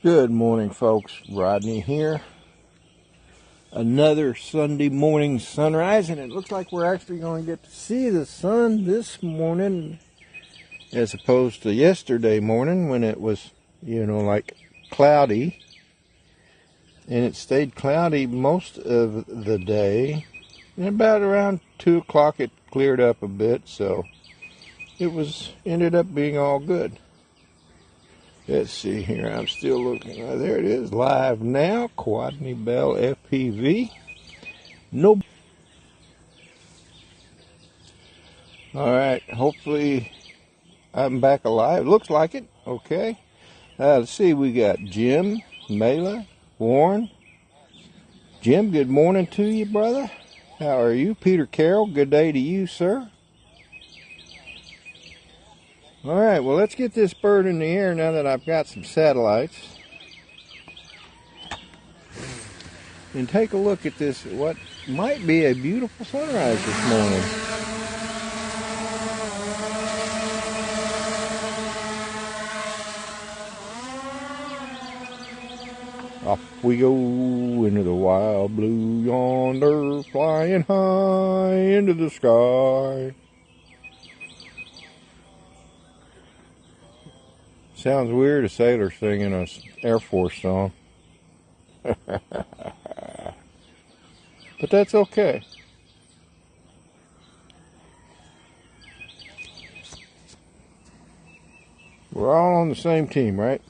Good morning, folks. Rodney here. Another Sunday morning sunrise, and it looks like we're actually going to get to see the sun this morning as opposed to yesterday morning when it was, like cloudy. And it stayed cloudy most of the day. And about around 2 o'clock it cleared up a bit, so it ended up being all good. Let's see here. I'm still looking. There it is, live now. Rodney Bell FPV. Nope. All right. Hopefully, I'm back alive. Looks like it. Okay. Let's see. We got Jim, Mela, Warren. Jim, good morning to you, brother. How are you? Peter Carroll, good day to you, sir. All right, well, let's get this bird in the air now that I've got some satellites. And take a look at this, what might be a beautiful sunrise this morning. Off we go into the wild blue yonder, flying high into the sky. Sounds weird, a sailor singing an Air Force song. But that's okay. We're all on the same team, right?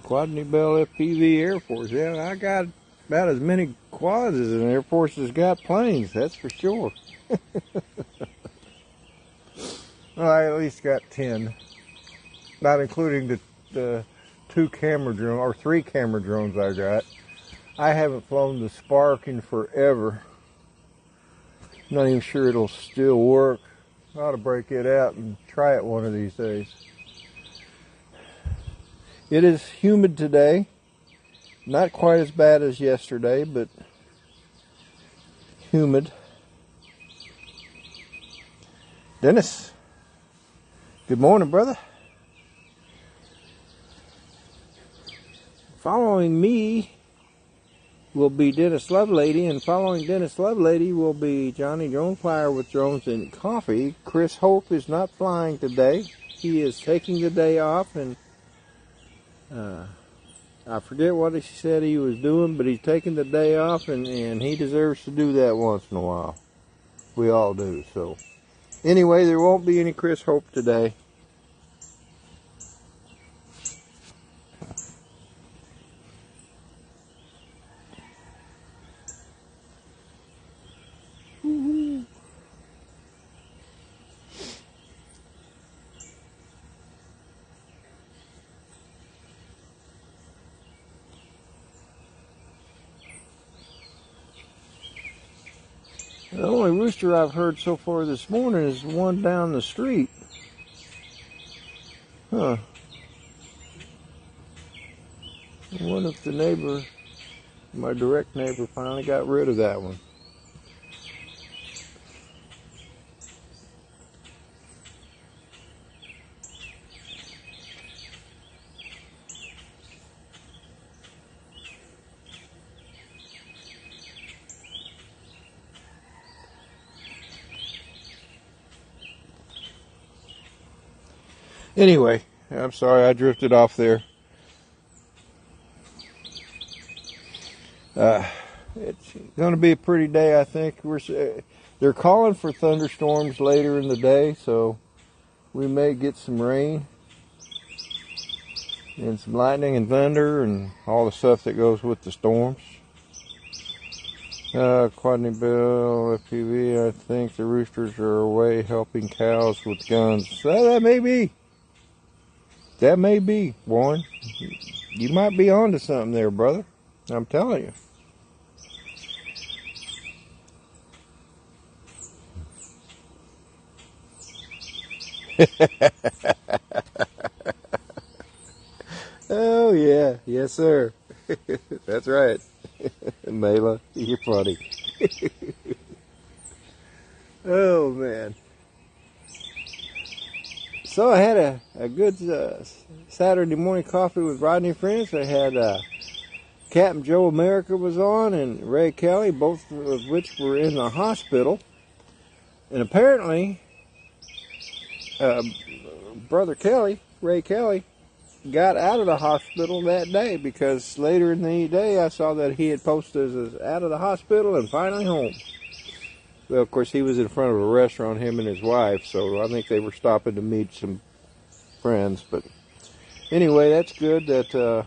Rodney Bell FPV Air Force. Yeah, I got about as many quads as an Air Force has got planes, that's for sure. Well, I at least got 10. Not including the 2 camera drones, or 3 camera drones I got. I haven't flown the Spark in forever. Not even sure it'll still work. I ought to break it out and try it one of these days. It is humid today. Not quite as bad as yesterday, but humid. Dennis, good morning, brother. Following me will be Dennis Lovelady, and following Dennis Lovelady will be Johnny Drone Flyer with Drones and Coffee. Chris Hope is not flying today. He is taking the day off, and I forget what he said he was doing, but he's taking the day off, and he deserves to do that once in a while. We all do. So anyway, there won't be any Chris Hope today. The only rooster I've heard so far this morning is the one down the street. Huh. I wonder if the neighbor, my direct neighbor, finally got rid of that one. Anyway, I'm sorry I drifted off there. It's going to be a pretty day, I think. They're calling for thunderstorms later in the day, so we may get some rain and some lightning and thunder and all the stuff that goes with the storms. Rodney Bell FPV, I think the roosters are away helping cows with guns. That may be. That may be, Warren. You might be onto something there, brother. I'm telling you. Oh, yeah. Yes, sir. That's right. Mela, you're funny. Oh, man. So I had a good Saturday morning coffee with Rodney and friends. I had Captain Joe America was on and Ray Kelly, both of which were in the hospital. And apparently, Brother Kelly, Ray Kelly, got out of the hospital that day, because later in the day I saw that he had posted as out of the hospital and finally home. Well, of course, he was in front of a restaurant, him and his wife, so I think they were stopping to meet some friends. But anyway, that's good that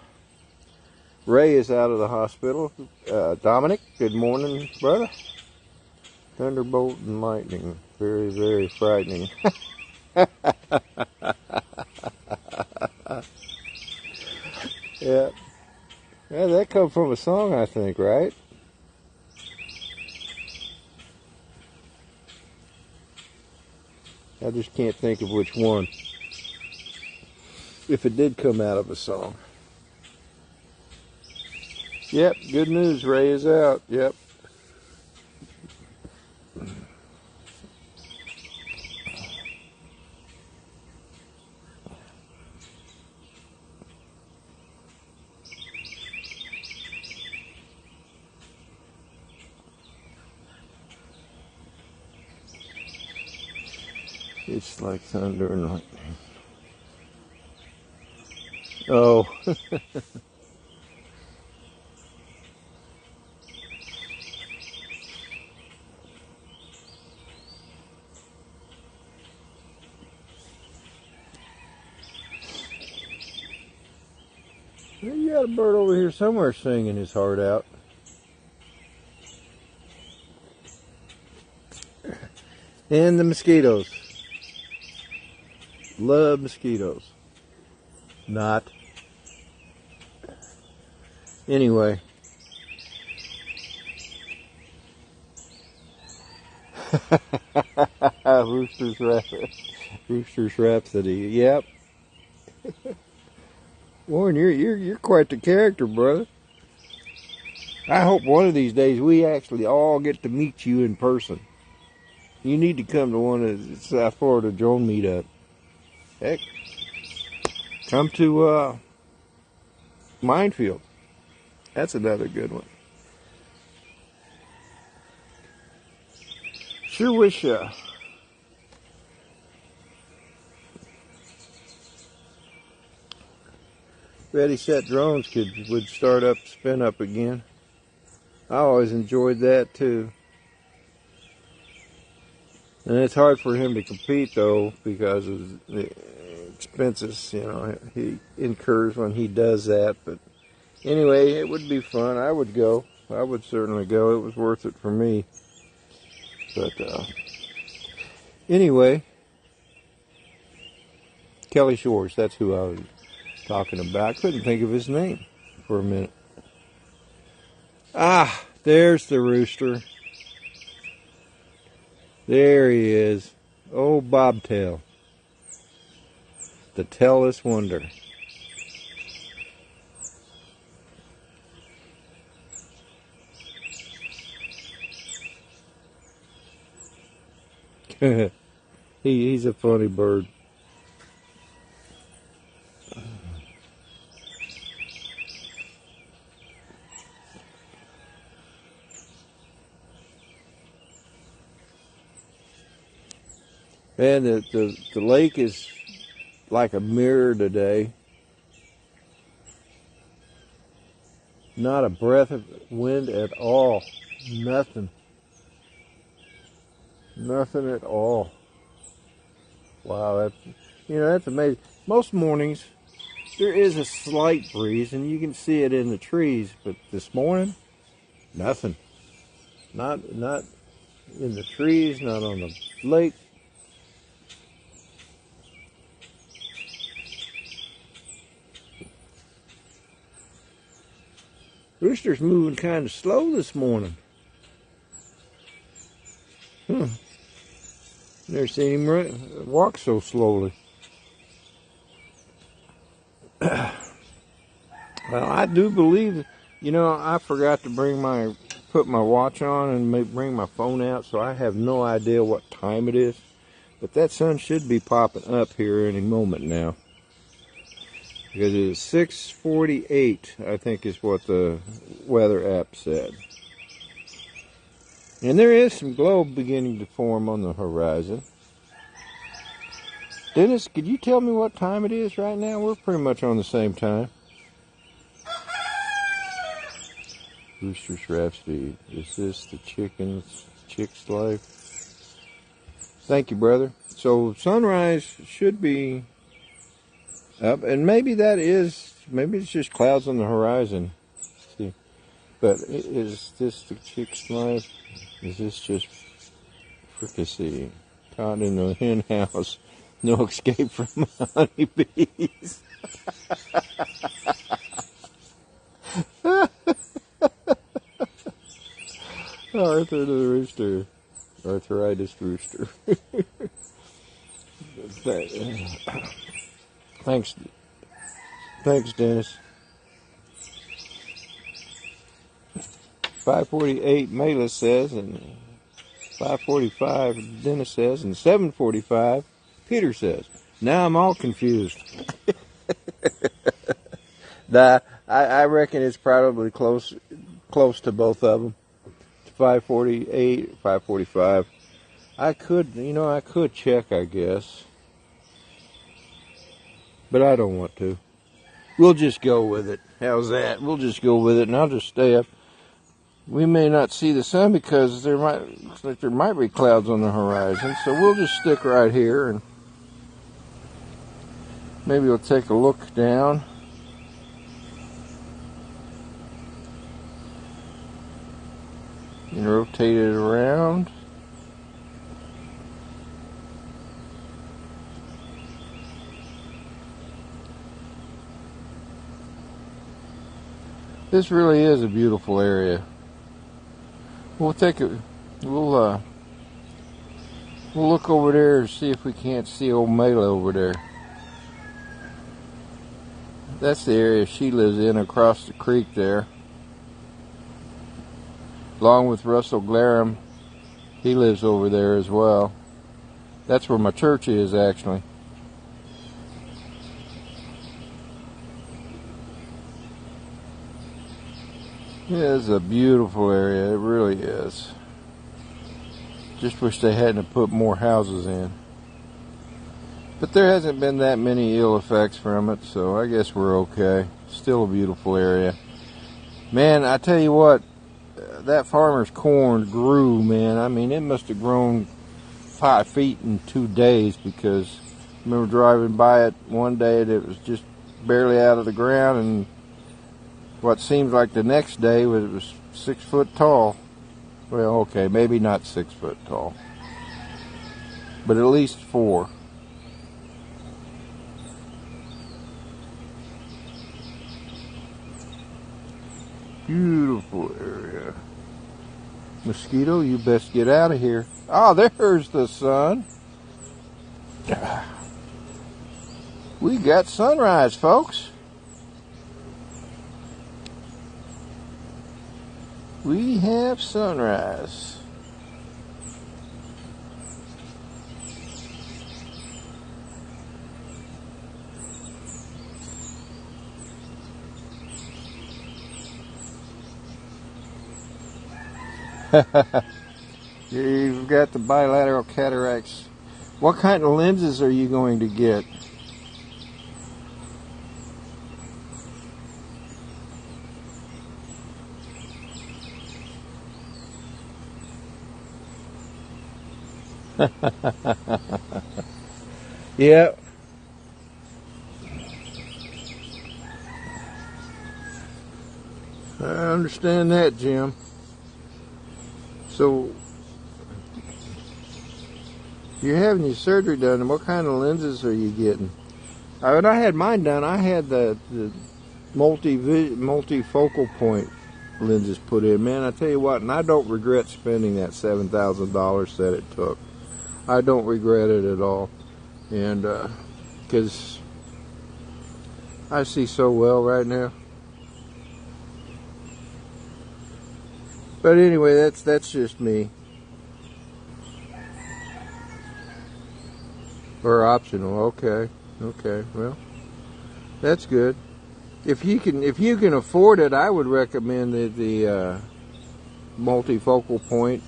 Ray is out of the hospital. Dominic, good morning, brother. Thunderbolt and lightning. Very, very frightening. Yeah. Yeah, that comes from a song, I think, right? I just can't think of which one. If it did come out of a song. Yep, good news, Ray is out. Yep. It's like thunder and lightning. Oh. You got a bird over here somewhere singing his heart out. And the mosquitoes. Love mosquitoes. Not. Anyway. Rooster's Rhapsody. Yep. Warren, you're quite the character, brother. I hope one of these days we actually all get to meet you in person. You need to come to one of the South Florida drone meetup. Heck, come to Minefield. That's another good one. Sure wish Ready Set Drones would start up, spin up again. I always enjoyed that too. And it's hard for him to compete though, because of the expenses, he incurs when he does that. But anyway, it would be fun. I would go. I would certainly go. It was worth it for me. But anyway, Kelly Shores, that's who I was talking about. I couldn't think of his name for a minute. Ah, there's the rooster. There he is. Oh, bobtail. The tailless wonder. He's a funny bird. Man, the lake is like a mirror today. Not a breath of wind at all. Nothing. Nothing at all. Wow, that's amazing. Most mornings there is a slight breeze and you can see it in the trees, but this morning, nothing. Not in the trees, not on the lake. Rooster's moving kind of slow this morning. Never seen him walk so slowly. Well, I do believe, you know, I forgot to put my watch on and bring my phone out, so I have no idea what time it is. But that sun should be popping up here any moment now. Because it is 6:48, I think is what the weather app said. And there is some glow beginning to form on the horizon. Dennis, could you tell me what time it is right now? We're pretty much on the same time. Rooster's Rhapsody. Is this the chick's life? Thank you, brother. So sunrise should be up, and maybe it's just clouds on the horizon. Let's see, but is this the chick's life? Is this just fricassee? Caught in the hen house. No escape from honeybees. Arthur the rooster. Arthritis rooster. Thanks, Dennis. 5:48 Mela says, and 5:45 Dennis says, and 7:45 Peter says. Now I'm all confused. I reckon it's probably close to both of them. 5:48, 5:45. I could check, I guess. But I don't want to. We'll just go with it. How's that? We'll just go with it, and I'll just stay up. We may not see the sun because looks like there might be clouds on the horizon, so we'll just stick right here, and maybe we'll take a look down. And rotate it around. This really is a beautiful area. We'll look over there and see if we can't see old Mela over there. That's the area she lives in, across the creek there. Along with Russell Glarum, he lives over there as well. That's where my church is, actually. Yeah, it's a beautiful area, it really is. Just wish they hadn't put more houses in. But there hasn't been that many ill effects from it, so I guess we're okay. Still a beautiful area. Man, I tell you what, that farmer's corn grew, man. I mean, it must have grown 5 feet in 2 days, because I remember driving by it one day and it was just barely out of the ground, and what seems like the next day it was 6 foot tall. Well, okay, maybe not 6 foot tall, but at least 4. Beautiful area. Mosquito, you best get out of here. Oh, there's the sun. We got sunrise, folks. We have sunrise. You've got the bilateral cataracts. What kind of lenses are you going to get? Yeah. I understand that, Jim. So, you're having your surgery done, and what kind of lenses are you getting? When I had mine done, I had the multifocal point lenses put in. Man, I tell you what, and I don't regret spending that $7,000 that it took. I don't regret it at all. And, because I see so well right now. But anyway, that's just me. Or optional. Okay. Okay. Well, that's good. If you can afford it, I would recommend the multifocal point.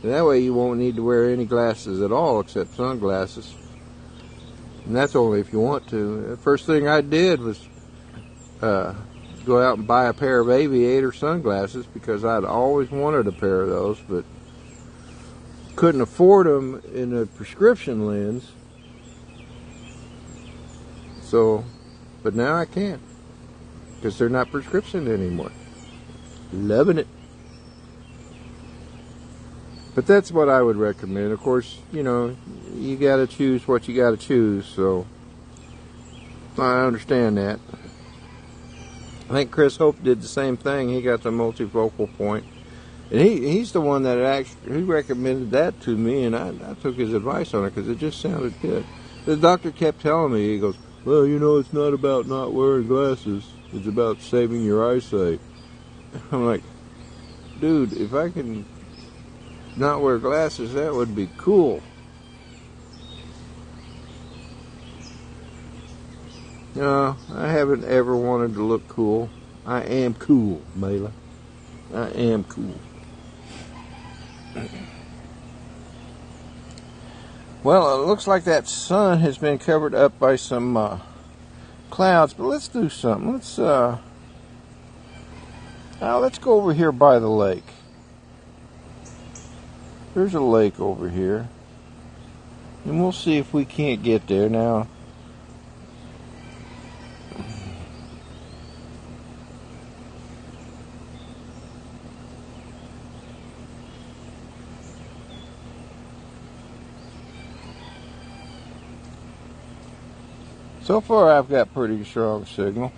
That way you won't need to wear any glasses at all except sunglasses. And that's only if you want to. The first thing I did was go out and buy a pair of aviator sunglasses because I'd always wanted a pair of those, but couldn't afford them in a prescription lens. So, but now I can because they're not prescription anymore. Loving it. But that's what I would recommend. Of course, you know, you got to choose what you got to choose, so I understand that. I think Chris Hope did the same thing. He got the multifocal point. And he's the one that actually recommended that to me, and I took his advice on it because it just sounded good. The doctor kept telling me, he goes, well, you know, it's not about not wearing glasses. It's about saving your eyesight. I'm like, dude, if I can not wear glasses, that would be cool. No, I haven't ever wanted to look cool. I am cool, Mela. I am cool. Well, it looks like that sun has been covered up by some clouds, but let's do something. Let's go over here by the lake. There's a lake over here, and we'll see if we can't get there now. So far, I've got pretty strong signal.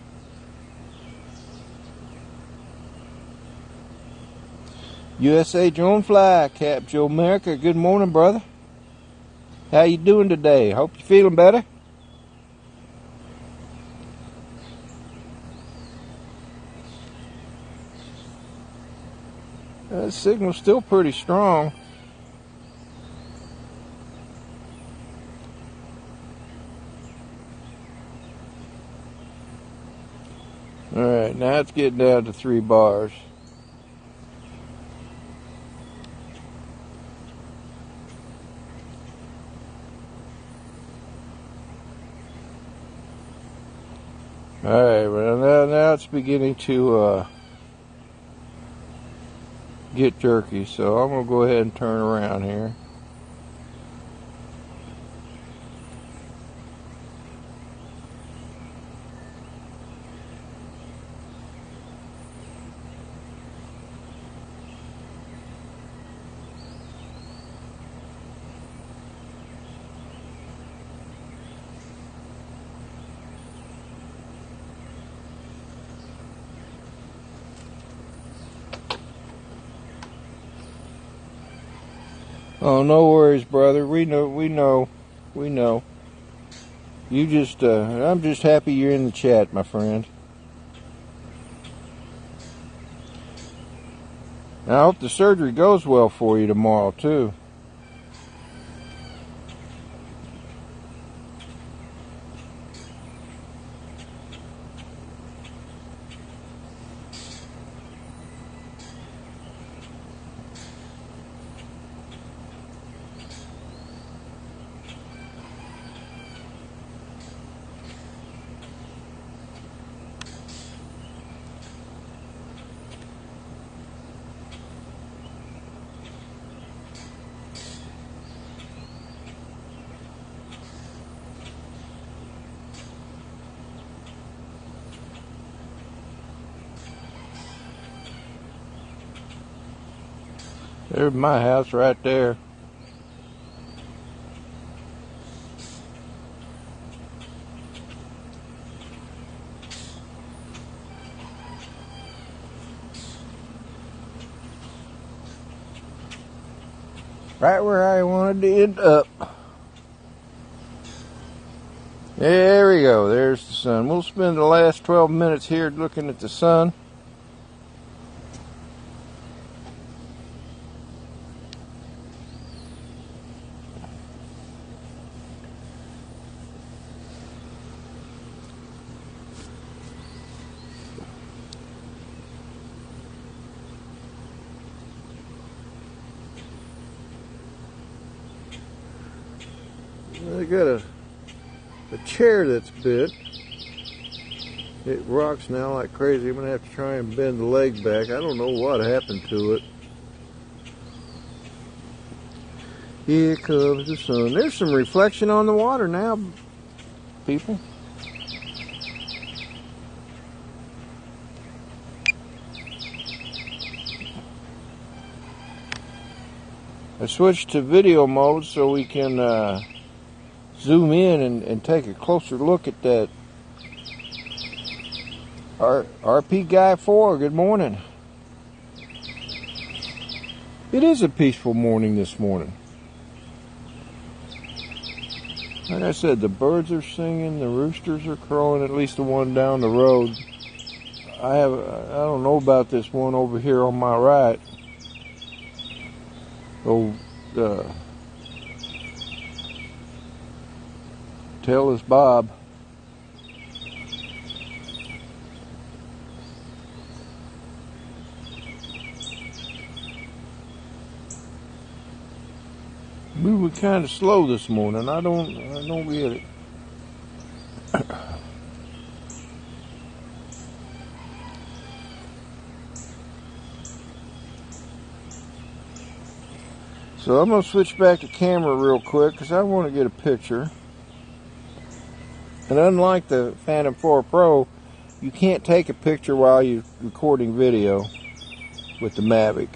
USA Drone Fly, Cap Joe America. Good morning, brother. How you doing today? Hope you're feeling better. The signal's still pretty strong. Alright, now it's getting down to 3 bars. Alright, well now it's beginning to get jerky, so I'm going to go ahead and turn around here. Oh, no worries, brother. We know. You just, I'm just happy you're in the chat, my friend. And I hope the surgery goes well for you tomorrow, too. There's my house right there. Right where I wanted to end up. There we go. There's the sun. We'll spend the last 12 minutes here looking at the sun. I got a chair that's bent. It rocks now like crazy. I'm going to have to try and bend the leg back. I don't know what happened to it. Here comes the sun. There's some reflection on the water now, people. I switched to video mode so we can zoom in and take a closer look at that RP Guy 4. Good morning. It is a peaceful morning this morning. Like I said, the birds are singing, the roosters are crowing, at least the one down the road. I don't know about this one over here on my right. Oh, tail is Bob. Moving kind of slow this morning. I don't get it. So I'm going to switch back to camera real quick because I want to get a picture. And unlike the Phantom 4 Pro, you can't take a picture while you're recording video with the Mavic.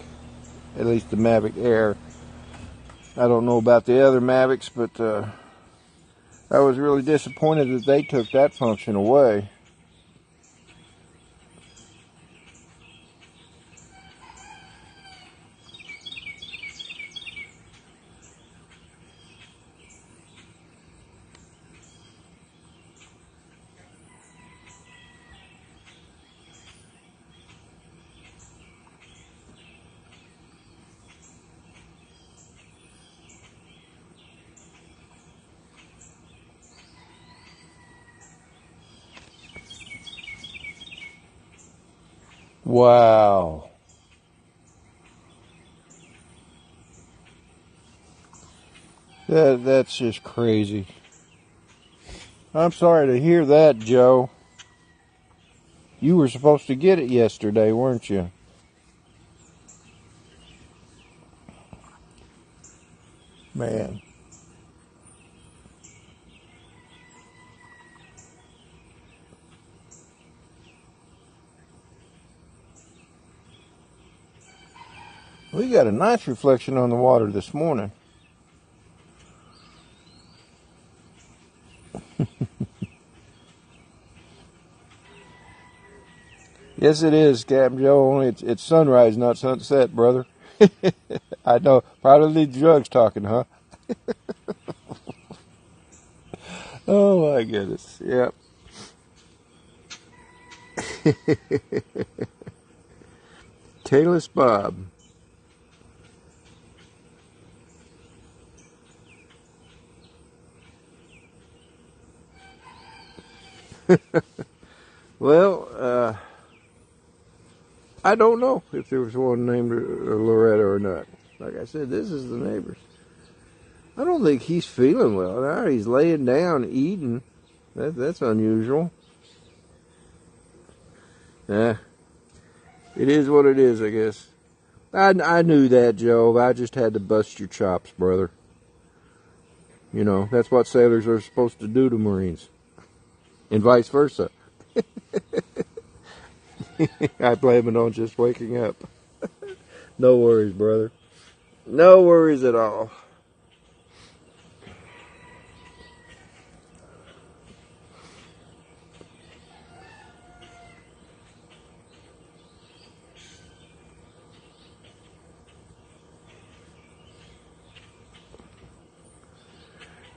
At least the Mavic Air. I don't know about the other Mavics, but I was really disappointed that they took that function away. Wow. That's just crazy. I'm sorry to hear that, Joe. You were supposed to get it yesterday, weren't you? Man. We got a nice reflection on the water this morning. Yes, it is, Captain Joe. Only it's sunrise, not sunset, brother. I know. Probably the drugs talking, huh? Oh my goodness. Yep. Tailless Bob. Well, I don't know if there was one named Loretta or not. Like I said, this is the neighbors. I don't think he's feeling well. Now he's laying down eating. That's unusual. Yeah, it is what it is, I guess. I knew that, Joe. I just had to bust your chops, brother. You know, that's what sailors are supposed to do to Marines. And vice versa. I blame it on just waking up. No worries, brother. No worries at all.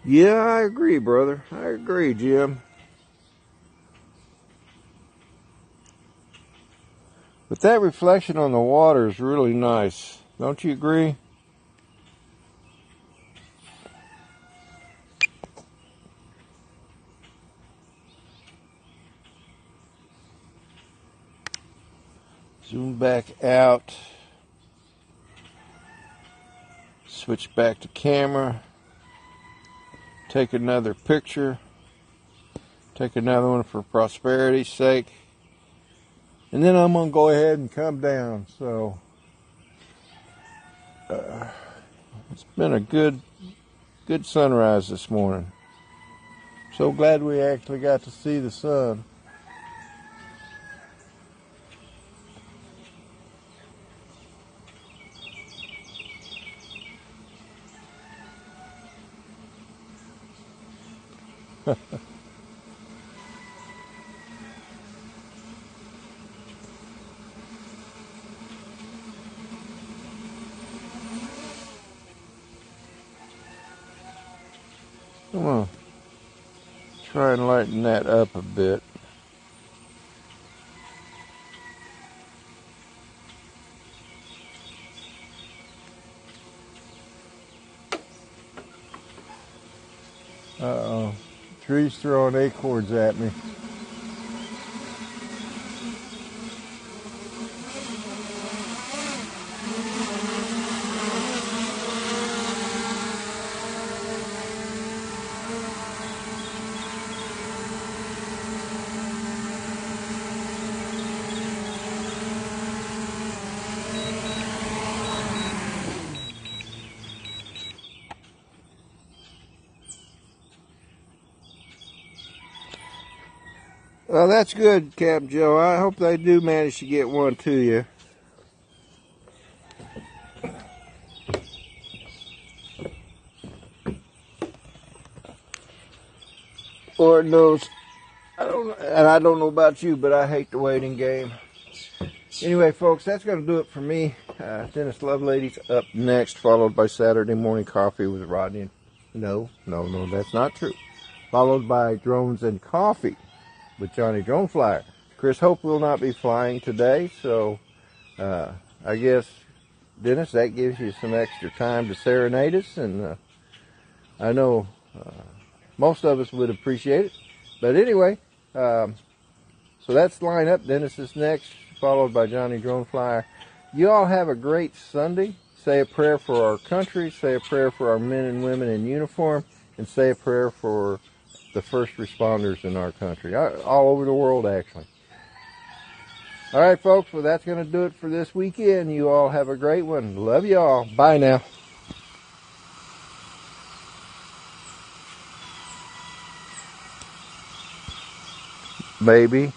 Yeah, I agree, brother. I agree, Jim. But that reflection on the water is really nice. Don't you agree? Zoom back out. Switch back to camera. take another picture, take another one for prosperity's sake, and then I'm gonna go ahead and come down. So it's been a good sunrise this morning. So glad we actually got to see the sun. Come on. Try and lighten that up a bit. Uh-oh. Tree's throwing acorns at me. Well, that's good, Cap Joe. I hope they do manage to get one to you. Lord knows, I don't know about you, but I hate the waiting game. Anyway, folks, that's going to do it for me. Dennis Lovelady's up next, followed by Saturday Morning Coffee with Rodney. No, that's not true. Followed by Drones and Coffee with Johnny Drone Flyer. Chris Hope will not be flying today, so I guess, Dennis, that gives you some extra time to serenade us, and I know most of us would appreciate it. But anyway, so that's the lineup. Dennis is next, followed by Johnny Drone Flyer. You all have a great Sunday. Say a prayer for our country, say a prayer for our men and women in uniform, and say a prayer for the first responders in our country, all over the world, actually. All right, folks, well, that's going to do it for this weekend. You all have a great one. Love you all. Bye now. Baby.